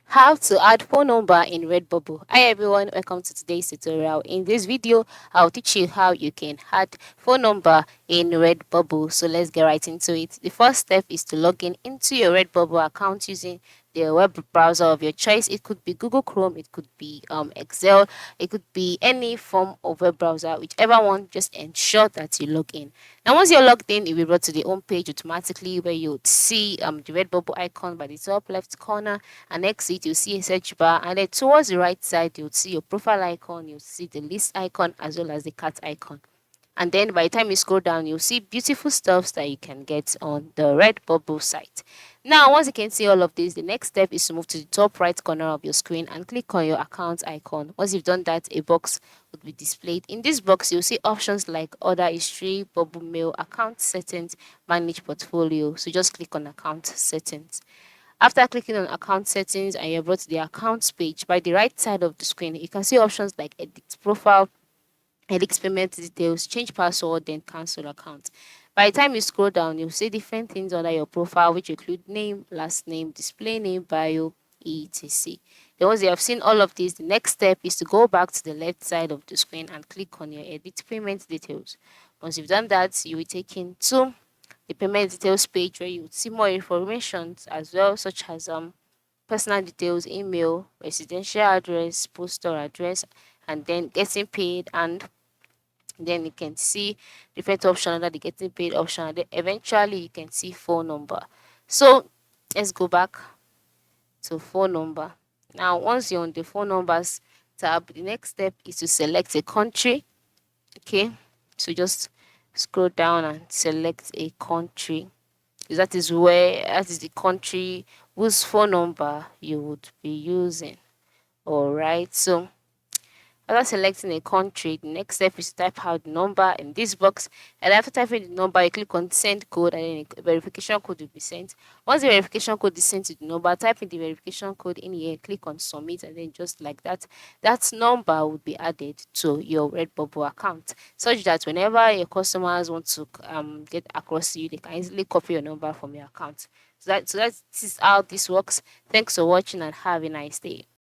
How to add phone number in Redbubble. Hi everyone, welcome to today's tutorial. In this video, I'll teach you how you can add phone number in Redbubble. So let's get right into it. The first step is to log in into your Redbubble account using the web browser of your choice. It could be Google Chrome, it could be Excel, it could be any form of web browser, whichever one. Just ensure that you log in. Now, once you're logged in, it will brought to the home page automatically where you would see the Redbubble icon by the top left corner, and next to it you'll see a search bar, and then towards the right side you'll see your profile icon, you'll see the list icon as well as the cat icon. And then by the time you scroll down, you'll see beautiful stuffs that you can get on the Redbubble site. Now, once you can see all of this, the next step is to move to the top right corner of your screen and click on your account icon. Once you've done that, a box would be displayed. In this box, you'll see options like order history, bubble mail, account settings, manage portfolio. So just click on account settings. After clicking on account settings and you're brought to the accounts page, by the right side of the screen, you can see options like edit profile, edit payment details, change password, then cancel account. By the time you scroll down, you'll see different things under your profile, which include name, last name, display name, bio, etc. Then once you have seen all of this, the next step is to go back to the left side of the screen and click on your edit payment details. Once you've done that, you will be taken to the payment details page where you would see more information as well, such as personal details, email, residential address, postal address, and then getting paid, and then you can see different option under the getting paid option, and then eventually you can see phone number. So let's go back to phone number. Now, once you're on the phone numbers tab, the next step is to select a country. Okay, so just scroll down and select a country. That is the country whose phone number you would be using. All right, so after selecting a country, the next step is to type out the number in this box. And after typing the number, you click on send code, and then a verification code will be sent. Once the verification code is sent to the number, type in the verification code in here, click on submit, and then just like that, that number would be added to your Redbubble account, such that whenever your customers want to get across to you, they can easily copy your number from your account. So that this is how this works. Thanks for watching and have a nice day.